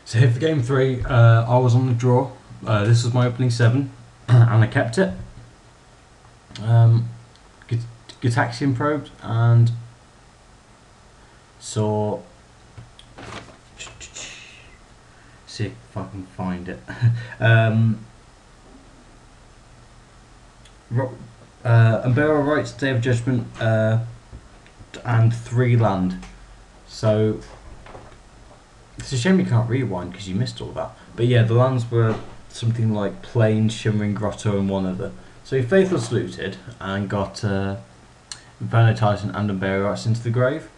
So here for game 3, I was on the draw. This was my opening 7, and I kept it. Gitaxian probed and saw. See if I can find it. Umbrella Rights, Day of Judgment, and 3 land. So it's a shame you can't rewind because you missed all that. But yeah, the lands were something like Plain, Shimmering Grotto, and one other. So he Faithless Looted and got Inferno Titan and Umbrella Rights into the grave.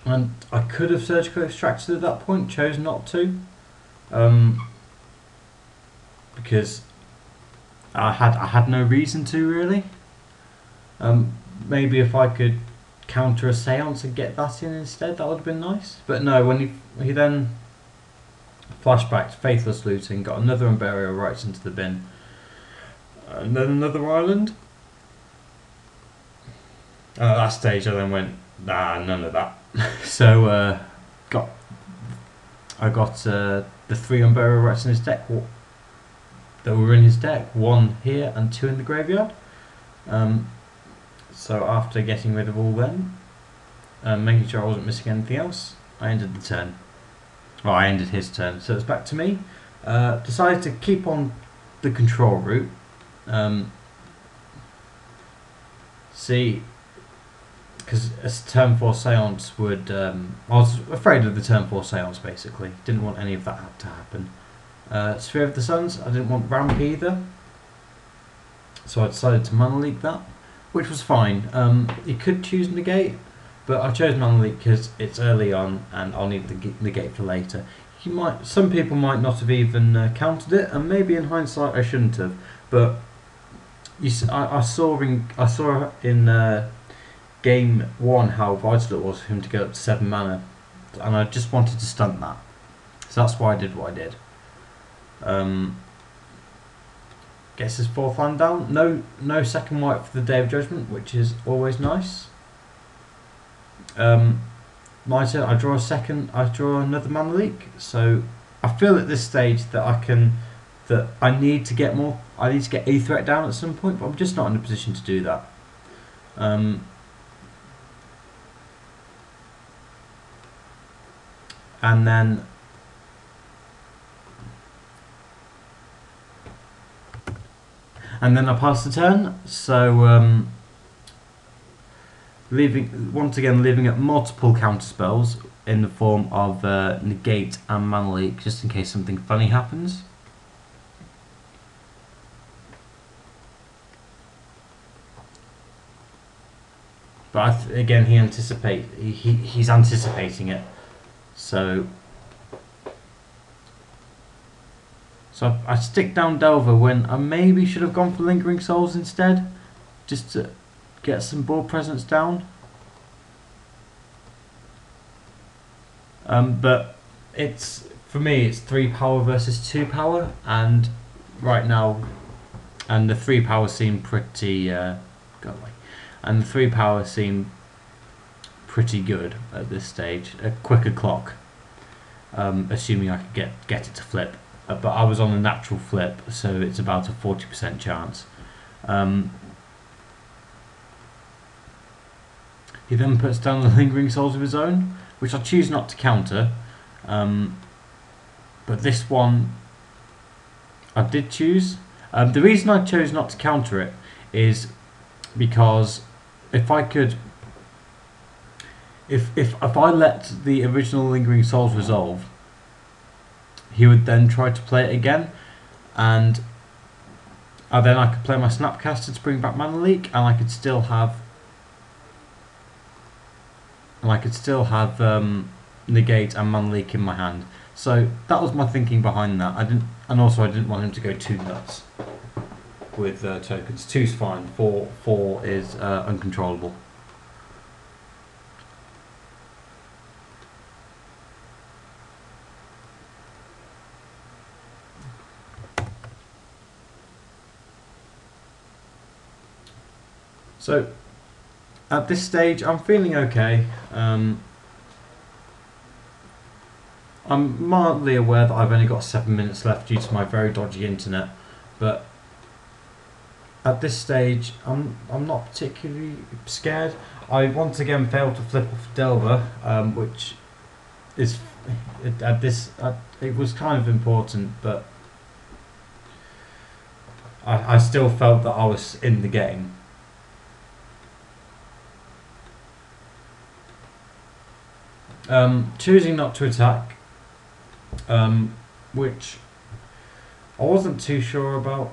And I could have surgically extracted at that point, chose not to. Because I had no reason to really. Maybe if I could counter a Seance and get that in instead, that would have been nice. But no, when he then flashbacked, Faithless Looting, got another Umbrella Rights into the bin, and then another island. At that stage I then went, nah, none of that. So I got the 3 Umbrella Rights in his deck that were in his deck, 1 here and 2 in the graveyard. So after getting rid of all them, making sure I wasn't missing anything else, I ended the turn. Well, I ended his turn, so it's back to me. Decided to keep on the control route. See, because a turn 4 Seance would... I was afraid of the turn 4 Seance basically. Didn't want any of that to happen. Sphere of the Suns, I didn't want Ramp either. So I decided to Mana Leak that, which was fine. You could choose Negate, but I chose Mana Leak because it's early on and I'll need the Negate for later. Some people might not have even countered it, and maybe in hindsight I shouldn't have. But I saw in game 1 how vital it was for him to get up to 7 mana, and I just wanted to stunt that. So that's why I did what I did. Gets his 4th land down. No second white for the Day of Judgment, which is always nice. My turn. I draw another Mana Leak. So I feel at this stage that I need to get more. I need to get a threat down at some point, but I'm just not in a position to do that. And then I pass the turn, so leaving up multiple counter spells in the form of Negate and Mana Leak, just in case something funny happens. But again, he's anticipating it, so I stick down Delver when I maybe should have gone for Lingering Souls instead, just to get some board presence down. But for me it's 3 power versus 2 power, and right now, and the 3 power seem pretty and the 3 power seem pretty good at this stage. A quicker clock, assuming I could get it to flip. But I was on a natural flip, so it's about a 40% chance. He then puts down the Lingering Souls of his own, which I choose not to counter. But this one I did choose. The reason I chose not to counter it is because if I let the original Lingering Souls resolve, he would then try to play it again, and then I could play my Snapcaster to bring back Mana Leak, and I could still have Negate and Mana Leak in my hand. So that was my thinking behind that. I didn't want him to go too nuts with tokens. 2's fine. 4 is uncontrollable. So at this stage I'm feeling okay. I'm mildly aware that I've only got 7 minutes left due to my very dodgy internet, but at this stage, I'm not particularly scared. I once again failed to flip off Delver, which is it was kind of important, but I still felt that I was in the game. Choosing not to attack, which I wasn't too sure about.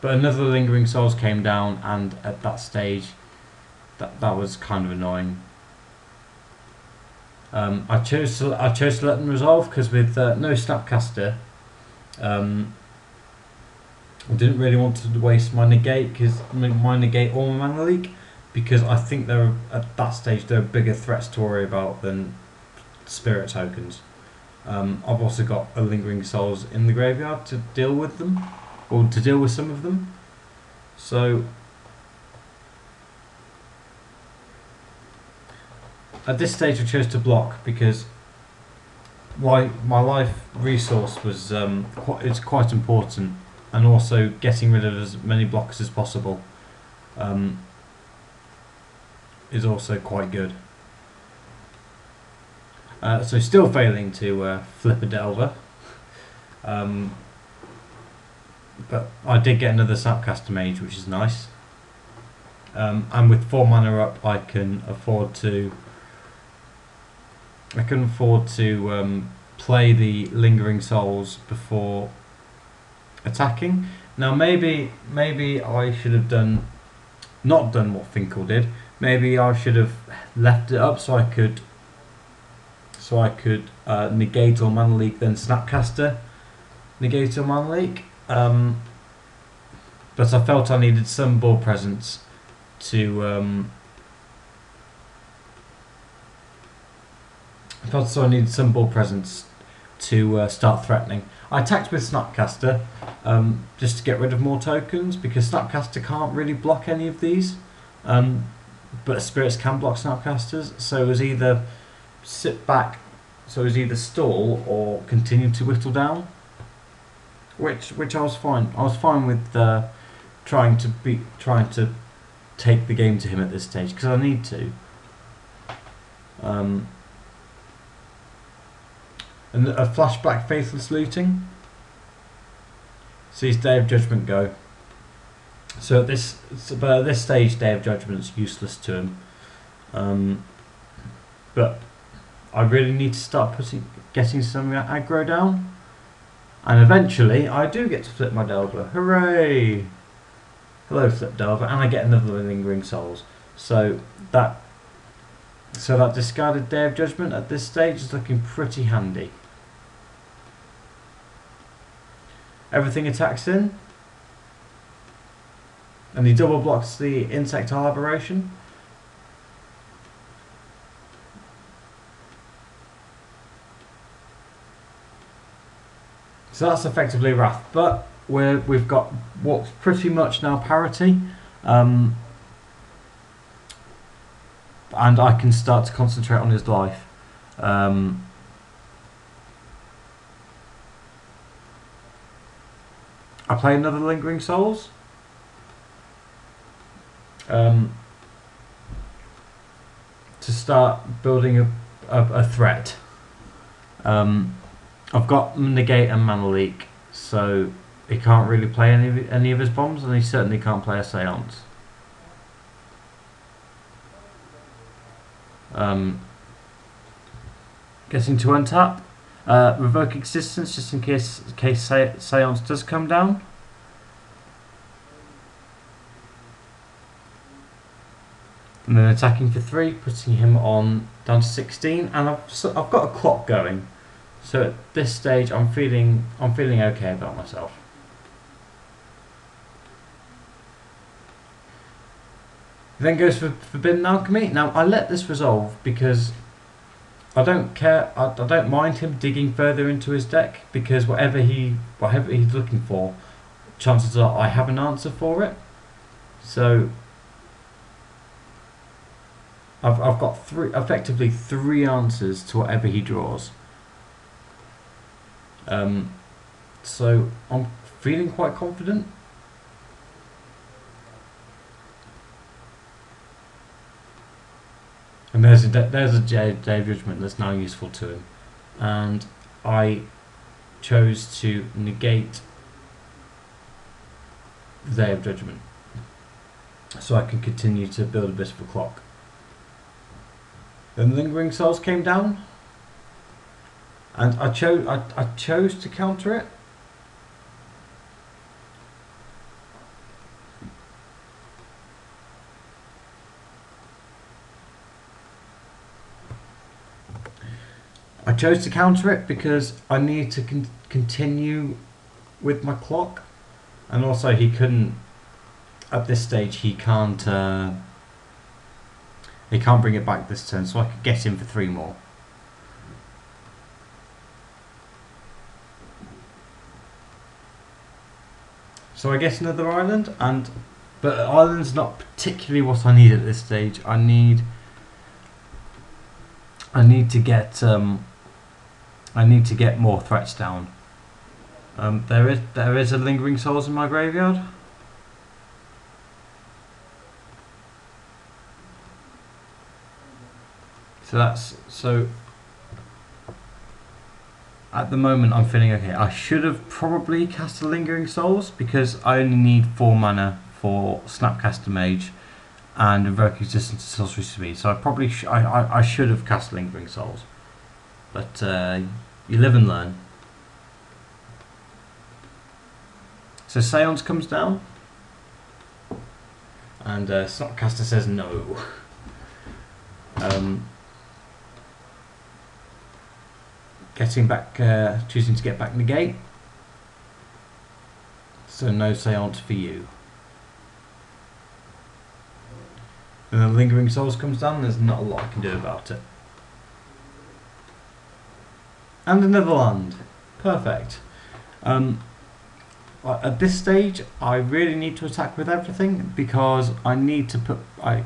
But another Lingering Souls came down, and at that stage, that was kind of annoying. I chose to let them resolve because with no Snapcaster, I didn't really want to waste my negate or my mana leak, because I think they're at that stage they're bigger threats to worry about than spirit tokens. I've also got a Lingering Souls in the graveyard to deal with them, or to deal with some of them. So at this stage I chose to block because my life resource was it's quite important, and also getting rid of as many blockers as possible is also quite good. So still failing to flip a Delver, but I did get another Snapcaster Mage, which is nice. And with 4 mana up, I can afford to play the Lingering Souls before attacking. Now maybe I should have not done what Finkel did. Maybe I should have left it up so I could negate or mana leak, then Snapcaster negate or mana leak. But I felt I needed some board presence to start threatening. I attacked with Snapcaster just to get rid of more tokens, because Snapcaster can't really block any of these, but spirits can block Snapcasters. So it was either stall or continue to whittle down, which I was fine. I was fine with trying to take the game to him at this stage, because I need to. And a flashback Faithless Looting sees Day of Judgment go. So at this stage, Day of Judgment's useless to him. But I really need to start getting some aggro down, and eventually I do get to flip my Delver. Hooray! Hello, flip Delver, and I get another Lingering Souls. So that discarded Day of Judgment at this stage is looking pretty handy. Everything attacks in, and he double blocks the Insectile Aberration. So that's effectively Wrath, but we've got what's pretty much now parity, and I can start to concentrate on his life. I play another Lingering Souls. To start building a threat. I've got negate and mana leak, so he can't really play any of his bombs, and he certainly can't play a Seance. Getting to untap, revoke existence just in case Seance does come down. And then attacking for 3, putting him down to 16, and I've got a clock going. So at this stage, I'm feeling okay about myself. Then goes for Forbidden Alchemy. Now I let this resolve because I don't care. I don't mind him digging further into his deck, because whatever he's looking for, chances are I have an answer for it. So I've got effectively three answers to whatever he draws. So I'm feeling quite confident. And there's a day of judgment that's now useful to him, and I chose to negate the day of judgment, so I can continue to build a bit of a clock. Then lingering souls came down, and I chose to counter it. I chose to counter it because I need to continue with my clock, and also he couldn't, at this stage he can't bring it back this turn, so I could get him for 3 more. So I guess another island, but island's not particularly what I need at this stage. I need to get more threats down. There is a lingering souls in my graveyard. So at the moment I'm feeling okay. I should have probably cast a lingering souls because I only need 4 mana for Snapcaster Mage and invoke resistance to sorcery speed. So I should have cast lingering souls, but you live and learn. So Seance comes down, and Snapcaster says no. Getting back, choosing to get back negate. So no Seance for you. And then lingering souls comes down. There's not a lot I can do about it. And another land. Perfect. At this stage, I really need to attack with everything because I need to put. I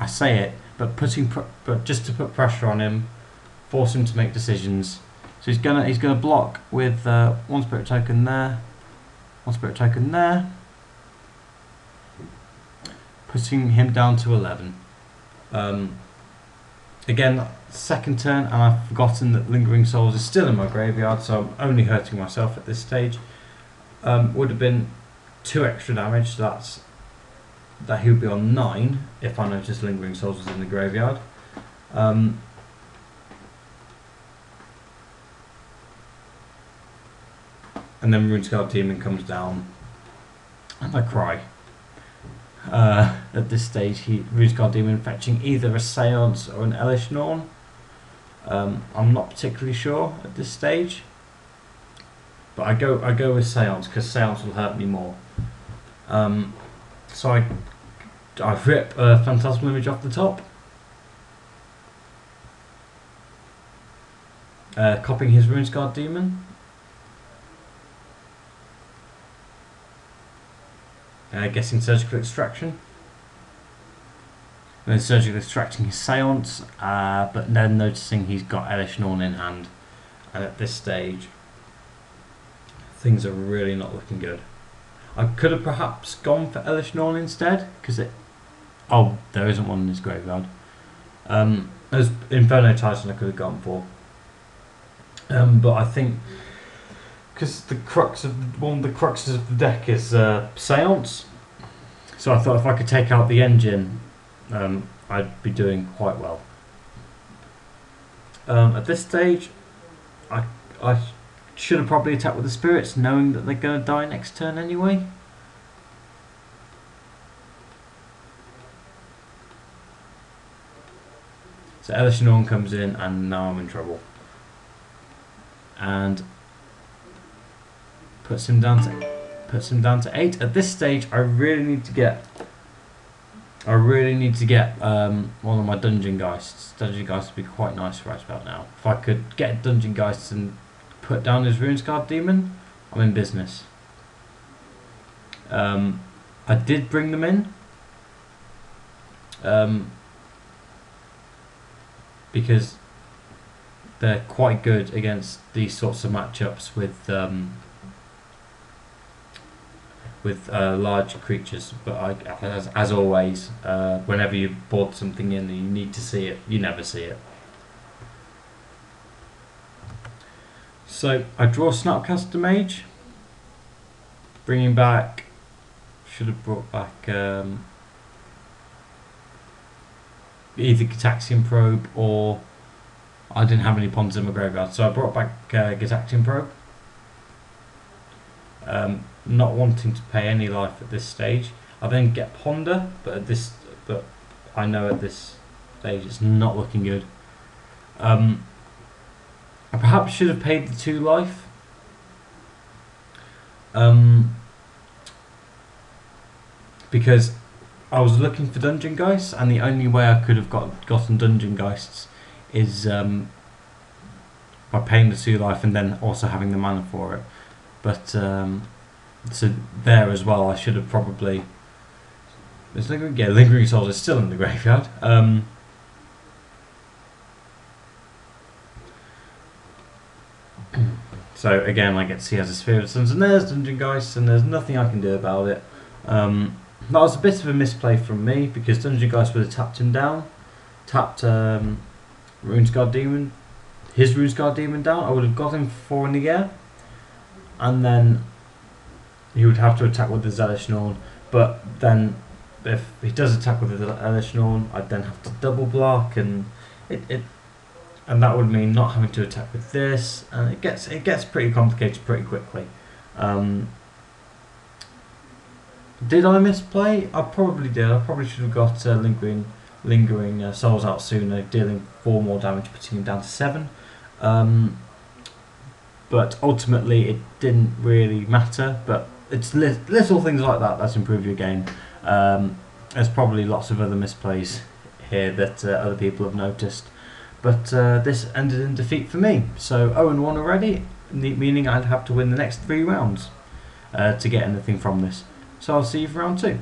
say it, but just to put pressure on him, force him to make decisions. So he's gonna block with 1 spirit token there, 1 spirit token there, putting him down to 11. Again, second turn, and I've forgotten that lingering souls is still in my graveyard, so I'm only hurting myself at this stage. Would have been 2 extra damage, so that he would be on 9 if I noticed lingering souls was in the graveyard. And then Runescarred Demon comes down, and I cry. At this stage, Runescarred Demon fetching either a Seance or an Elish Norn. I'm not particularly sure at this stage, but I go with Seance because Seance will hurt me more. So I rip a Phantasmal Image off the top, copying his Runescarred Demon. Getting Surgical Extraction, and then Surgical Extracting his Seance, but then noticing he's got Elish Norn in hand, and at this stage things are really not looking good. I could have perhaps gone for Elish Norn instead, because there isn't one in his graveyard. There's Inferno Titan I could have gone for, but I think because one of the cruxes of the deck is Seance, so I thought if I could take out the engine, I'd be doing quite well. At this stage, I should have probably attacked with the spirits, knowing that they're going to die next turn anyway. So Elish Norn comes in, and now I'm in trouble. And puts him down to 8. At this stage, I really need to get one of my Dungeon Geists. Dungeon Geists would be quite nice right about now. If I could get Dungeon Geists and put down his Runescarred Demon, I'm in business. I did bring them in. because they're quite good against these sorts of matchups with large creatures. But as always, whenever you board something in and you need to see it, you never see it. So I draw Snapcaster Mage, bringing back. Should have brought back either Gitaxian Probe, or I didn't have any pawns in my graveyard, so I brought back Gitaxian Probe. Not wanting to pay any life at this stage. I then get Ponder, but I know at this stage it's not looking good. I perhaps should have paid the 2 life. Because I was looking for Dungeon Geists, and the only way I could have gotten Dungeon Geists is by paying the 2 life and then also having the mana for it. But so there as well, I should have probably. Lingering Souls is still in the graveyard. So again, I get to see as a Sphere of Suns, and there's Dungeon Geists, and there's nothing I can do about it. That was a bit of a misplay from me, because Dungeon Geist would have tapped him down, tapped Runesguard Demon, his Runesguard Demon down. I would have got him for 4 in the air, and then he would have to attack with the Zealous Norn. But then, if he does attack with the Zealous Norn, I'd then have to double block, and and that would mean not having to attack with this, and it gets pretty complicated pretty quickly. Did I misplay? I probably did. I probably should have got lingering souls out sooner, dealing 4 more damage, putting him down to 7. But ultimately, it didn't really matter. But it's little things like that improve your game. There's probably lots of other misplays here that other people have noticed. But this ended in defeat for me. So 0-1 already, meaning I'd have to win the next 3 rounds to get anything from this. So I'll see you for round 2.